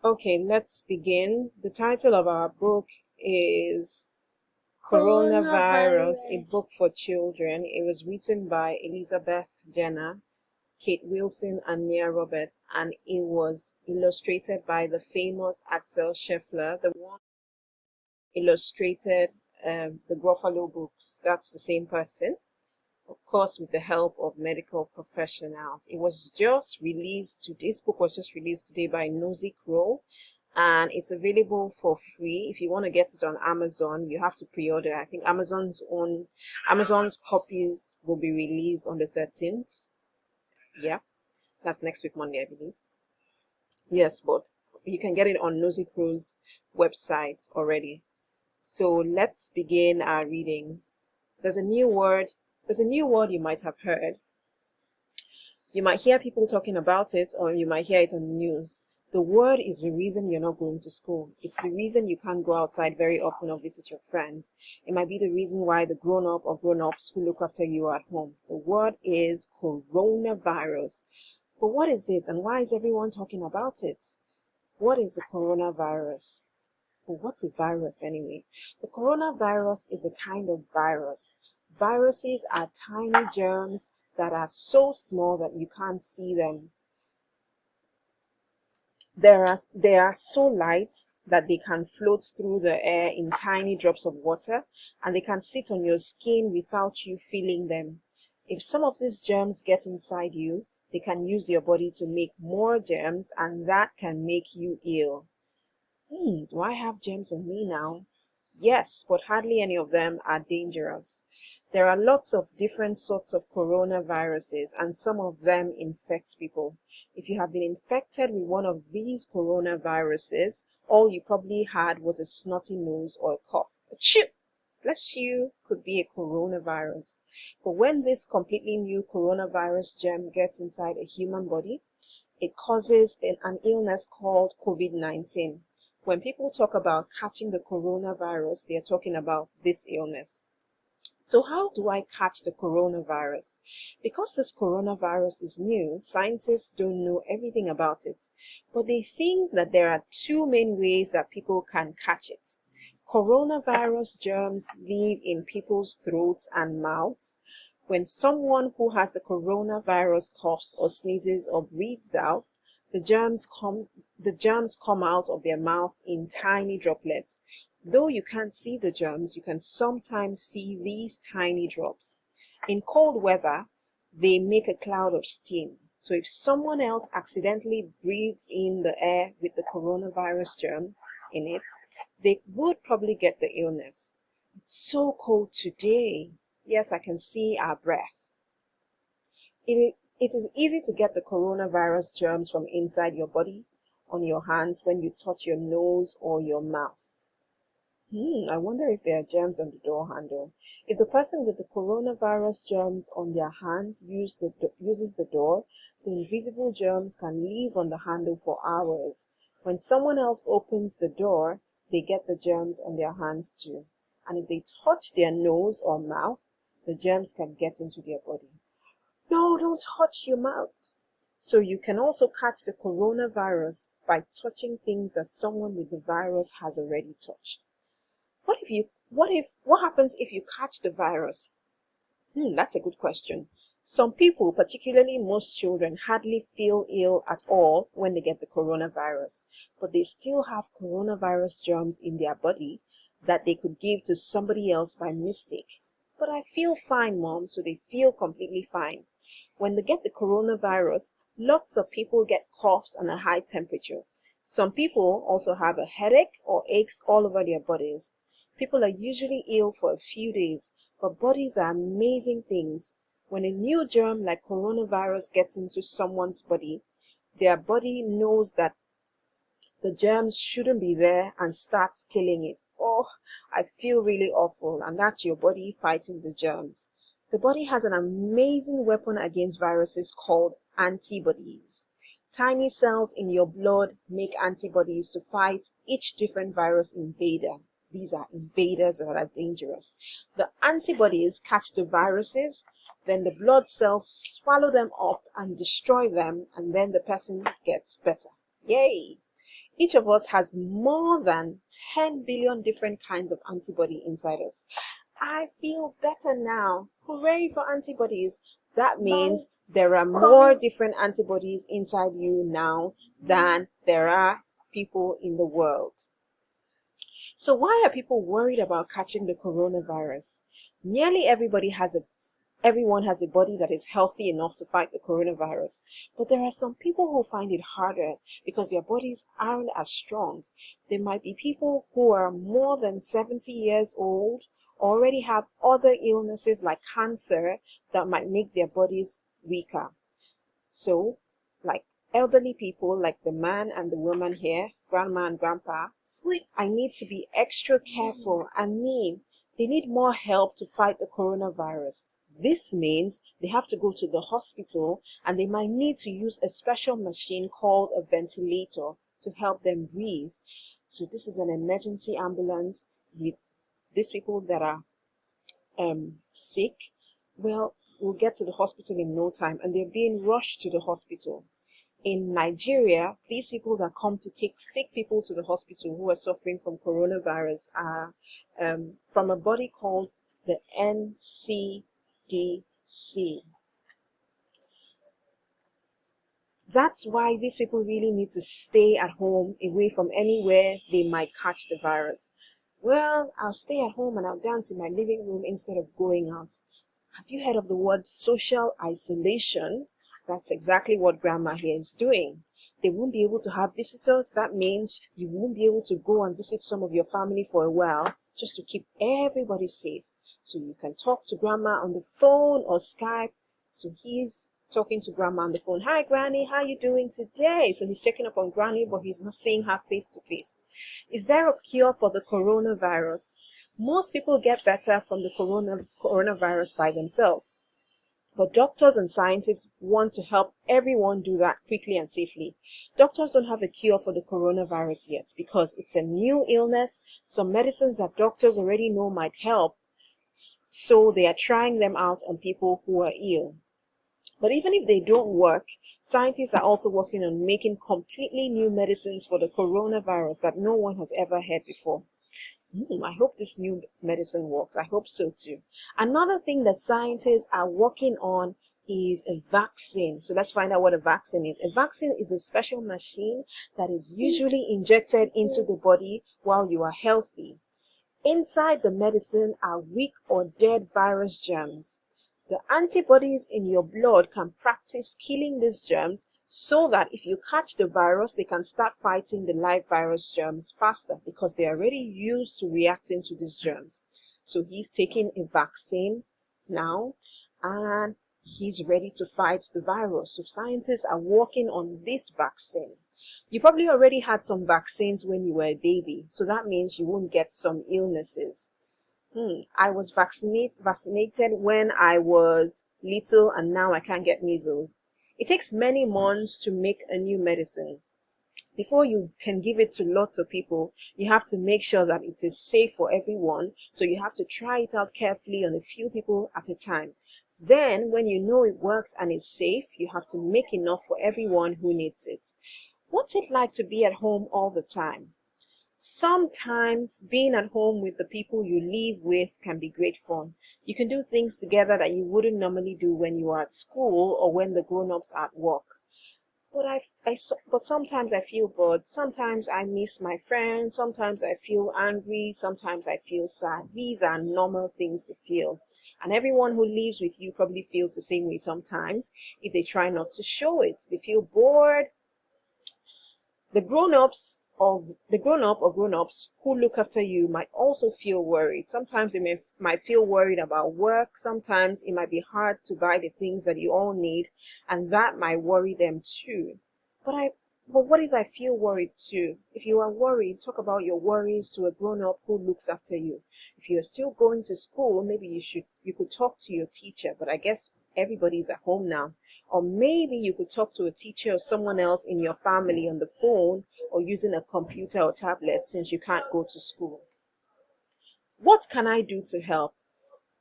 Okay, let's begin. The title of our book is Coronavirus, a book for children. It was written by Elizabeth Jenner, Kate Wilson, and Nia Roberts, and it was illustrated by the famous Axel Scheffler, the one who illustrated the Gruffalo books. That's the same person, of course, with the help of medical professionals. This book was just released today by Nosy Crow, and it's available for free. If you want to get it on Amazon, you have to pre-order. I think Amazon's copies will be released on the 13th. Yeah, that's next week, Monday, I believe. Yes, but you can get it on Nosy Crow's website already. So let's begin our reading. There's a new word. There's a new word you might have heard. You might hear people talking about it, or you might hear it on the news. The word is the reason you're not going to school. It's the reason you can't go outside very often or visit your friends. It might be the reason why the grown-up or grown-ups who look after you are at home. The word is coronavirus. But what is it, and why is everyone talking about it? What is the coronavirus? Well, what's a virus anyway? The coronavirus is a kind of virus. Viruses are tiny germs that are so small that you can't see them. They are so light that they can float through the air in tiny drops of water, and they can sit on your skin without you feeling them. If some of these germs get inside you, they can use your body to make more germs, and that can make you ill. Do I have germs on me now? Yes, but hardly any of them are dangerous. There are lots of different sorts of coronaviruses, and some of them infect people. If you have been infected with one of these coronaviruses, all you probably had was a snotty nose or a cough. Achoo! Bless you, could be a coronavirus. But when this completely new coronavirus germ gets inside a human body, it causes an illness called COVID-19. When people talk about catching the coronavirus, they are talking about this illness. So how do I catch the coronavirus? Because this coronavirus is new, scientists don't know everything about it, but they think that there are two main ways that people can catch it. Coronavirus germs live in people's throats and mouths. When someone who has the coronavirus coughs or sneezes or breathes out, the germs come out of their mouth in tiny droplets. Though you can't see the germs, you can sometimes see these tiny drops. In cold weather, they make a cloud of steam. So if someone else accidentally breathes in the air with the coronavirus germs in it, they would probably get the illness. It's so cold today. Yes, I can see our breath. It is easy to get the coronavirus germs from inside your body, on your hands when you touch your nose or your mouth. I wonder if there are germs on the door handle. If the person with the coronavirus germs on their hands uses the door, the invisible germs can live on the handle for hours. When someone else opens the door, they get the germs on their hands too. And if they touch their nose or mouth, the germs can get into their body. No, don't touch your mouth. So you can also catch the coronavirus by touching things that someone with the virus has already touched. What happens if you catch the virus? That's a good question. Some people, particularly most children, hardly feel ill at all when they get the coronavirus, but they still have coronavirus germs in their body that they could give to somebody else by mistake. But I feel fine, Mom, so they feel completely fine. When they get the coronavirus, lots of people get coughs and a high temperature. Some people also have a headache or aches all over their bodies. People are usually ill for a few days, but bodies are amazing things. When a new germ like coronavirus gets into someone's body, their body knows that the germs shouldn't be there and starts killing it. Oh, I feel really awful, and that's your body fighting the germs. The body has an amazing weapon against viruses called antibodies. Tiny cells in your blood make antibodies to fight each different virus invader. These are invaders that are dangerous. The antibodies catch the viruses, then the blood cells swallow them up and destroy them, and then the person gets better. Yay! Each of us has more than 10 billion different kinds of antibody inside us. I feel better now. Hooray for antibodies. That means there are more different antibodies inside you now than there are people in the world. So why are people worried about catching the coronavirus? Nearly everyone has a body that is healthy enough to fight the coronavirus. But there are some people who find it harder because their bodies aren't as strong. There might be people who are more than 70 years old, already have other illnesses like cancer that might make their bodies weaker. So, like elderly people, like the man and the woman here, grandma and grandpa, I need to be extra careful and they need more help to fight the coronavirus. This means they have to go to the hospital and they might need to use a special machine called a ventilator to help them breathe. So this is an emergency ambulance with these people that are sick. Well, will get to the hospital in no time and they're being rushed to the hospital. In Nigeria, these people that come to take sick people to the hospital who are suffering from coronavirus are from a body called the NCDC. That's why these people really need to stay at home, away from anywhere they might catch the virus. Well, I'll stay at home and I'll dance in my living room instead of going out. Have you heard of the word social isolation? That's exactly what grandma here is doing. They won't be able to have visitors. That means you won't be able to go and visit some of your family for a while just to keep everybody safe. So you can talk to grandma on the phone or Skype. So he's talking to grandma on the phone. Hi, Granny, how you doing today? So he's checking up on Granny, but he's not seeing her face to face. Is there a cure for the coronavirus? Most people get better from the coronavirus by themselves. But doctors and scientists want to help everyone do that quickly and safely. Doctors don't have a cure for the coronavirus yet because it's a new illness. Some medicines that doctors already know might help, so they are trying them out on people who are ill. But even if they don't work, scientists are also working on making completely new medicines for the coronavirus that no one has ever heard before. I hope this new medicine works. I hope so too. Another thing that scientists are working on is a vaccine. So let's find out what a vaccine is. A vaccine is a special machine that is usually injected into the body while you are healthy. Inside the medicine are weak or dead virus germs. The antibodies in your blood can practice killing these germs so that if you catch the virus, they can start fighting the live virus germs faster because they're already used to reacting to these germs. So he's taking a vaccine now and he's ready to fight the virus. So scientists are working on this vaccine. You probably already had some vaccines when you were a baby, so that means you won't get some illnesses. I was vaccinated when I was little and now I can't get measles. It takes many months to make a new medicine. Before you can give it to lots of people, you have to make sure that it is safe for everyone. So you have to try it out carefully on a few people at a time. Then, when you know it works and is safe, you have to make enough for everyone who needs it. What's it like to be at home all the time? Sometimes being at home with the people you live with can be great fun. You can do things together that you wouldn't normally do when you are at school or when the grown-ups are at work. But sometimes I feel bored. Sometimes I miss my friends. Sometimes I feel angry. Sometimes I feel sad. These are normal things to feel. And everyone who lives with you probably feels the same way sometimes if they try not to show it. They feel bored. The grown-up or grown-ups who look after you might also feel worried. Sometimes they might feel worried about work. Sometimes it might be hard to buy the things that you all need, and that might worry them too. But what if I feel worried too? If you are worried, talk about your worries to a grown-up who looks after you. If you're still going to school, maybe you could talk to your teacher, but I guess everybody's at home now. Or maybe you could talk to a teacher or someone else in your family on the phone or using a computer or tablet since you can't go to school. What can I do to help?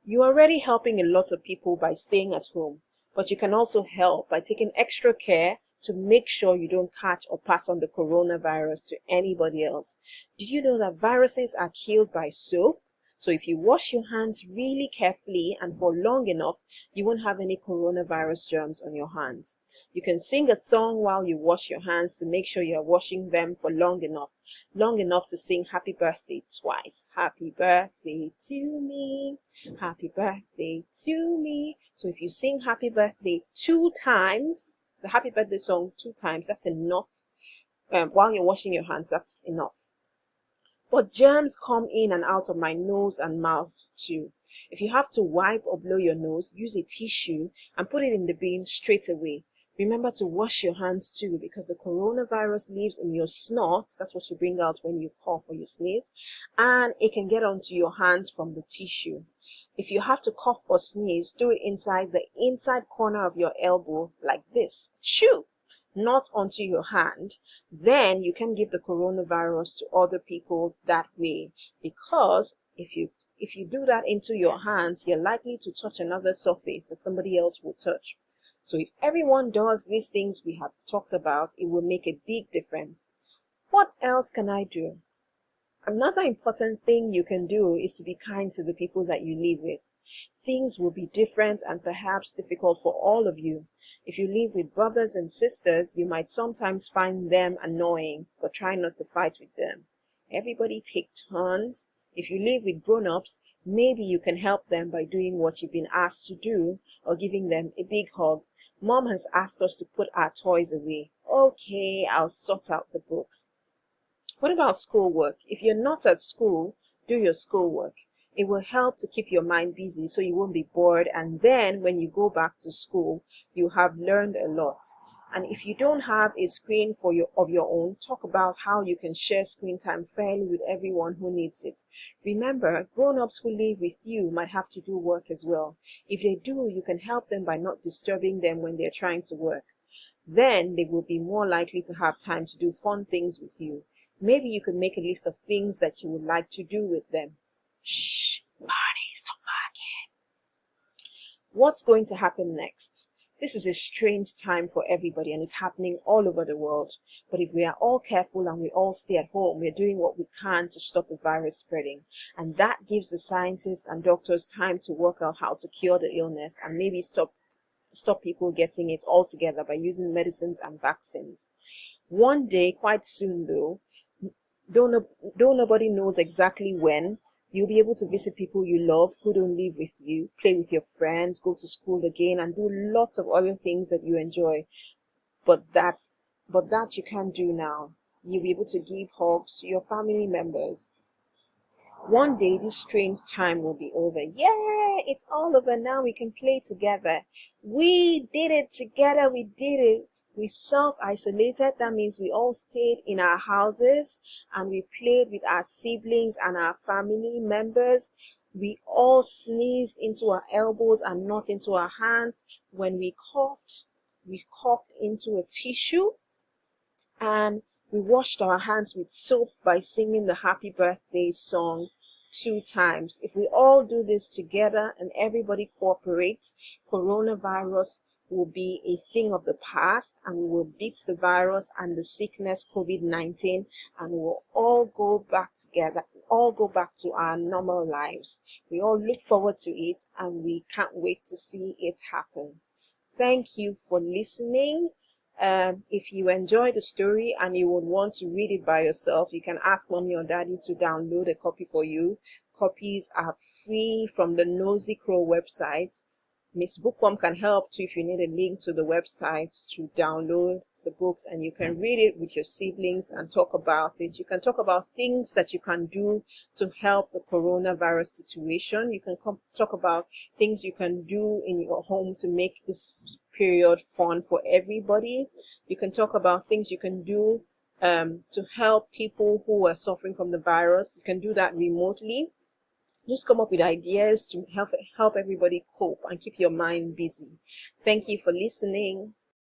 You're already helping a lot of people by staying at home, but you can also help by taking extra care to make sure you don't catch or pass on the coronavirus to anybody else. Did you know that viruses are killed by soap? So if you wash your hands really carefully and for long enough, you won't have any coronavirus germs on your hands. You can sing a song while you wash your hands to make sure you're washing them for long enough to sing happy birthday twice. Happy birthday to me. Happy birthday to me. So if you sing happy birthday 2 times, the happy birthday song 2 times, that's enough. While you're washing your hands, that's enough. But germs come in and out of my nose and mouth too. If you have to wipe or blow your nose, use a tissue and put it in the bin straight away. Remember to wash your hands too, because the coronavirus lives in your snot. That's what you bring out when you cough or you sneeze. And it can get onto your hands from the tissue. If you have to cough or sneeze, do it inside the inside corner of your elbow like this. Chew! Not onto your hand. Then you can give the coronavirus to other people that way, because if you do that into your hands, you're likely to touch another surface that somebody else will touch. So if everyone does these things we have talked about, it will make a big difference. What else can I do? Another important thing you can do is to be kind to the people that you live with. Things will be different and perhaps difficult for all of you. If you live with brothers and sisters, you might sometimes find them annoying, but try not to fight with them. Everybody take turns. If you live with grown-ups, maybe you can help them by doing what you've been asked to do or giving them a big hug. Mom has asked us to put our toys away. Okay, I'll sort out the books. What about schoolwork? If you're not at school, do your schoolwork. It will help to keep your mind busy so you won't be bored, and then when you go back to school, you have learned a lot. And if you don't have a screen of your own, talk about how you can share screen time fairly with everyone who needs it. Remember, grown-ups who live with you might have to do work as well. If they do, you can help them by not disturbing them when they're trying to work. Then they will be more likely to have time to do fun things with you. Maybe you could make a list of things that you would like to do with them. Shh, Barney, stop barking. What's going to happen next? This is a strange time for everybody and it's happening all over the world. But if we are all careful and we all stay at home, we're doing what we can to stop the virus spreading. And that gives the scientists and doctors time to work out how to cure the illness and maybe stop people getting it altogether by using medicines and vaccines. One day, quite soon though nobody knows exactly when, you'll be able to visit people you love who don't live with you, play with your friends, go to school again, and do lots of other things that you enjoy. But that you can't do now. You'll be able to give hugs to your family members. One day this strange time will be over. Yay! It's all over now. We can play together. We did it together. We did it. We self-isolated. That means we all stayed in our houses and we played with our siblings and our family members. We all sneezed into our elbows and not into our hands. When we coughed into a tissue, and we washed our hands with soap by singing the happy birthday song 2 times. If we all do this together and everybody cooperates, coronavirus will be a thing of the past and we will beat the virus and the sickness COVID-19 and we will all go back together, all go back to our normal lives. We all look forward to it and we can't wait to see it happen. Thank you for listening. If you enjoy the story and you would want to read it by yourself, you can ask mommy or daddy to download a copy for you. Copies are free from the Nosy Crow website. Miss Bookworm can help too if you need a link to the website to download the books, and you can read it with your siblings and talk about it. You can talk about things that you can do to help the coronavirus situation. You can talk about things you can do in your home to make this period fun for everybody. You can talk about things you can do to help people who are suffering from the virus. You can do that remotely. Just come up with ideas to help everybody cope and keep your mind busy. Thank you for listening.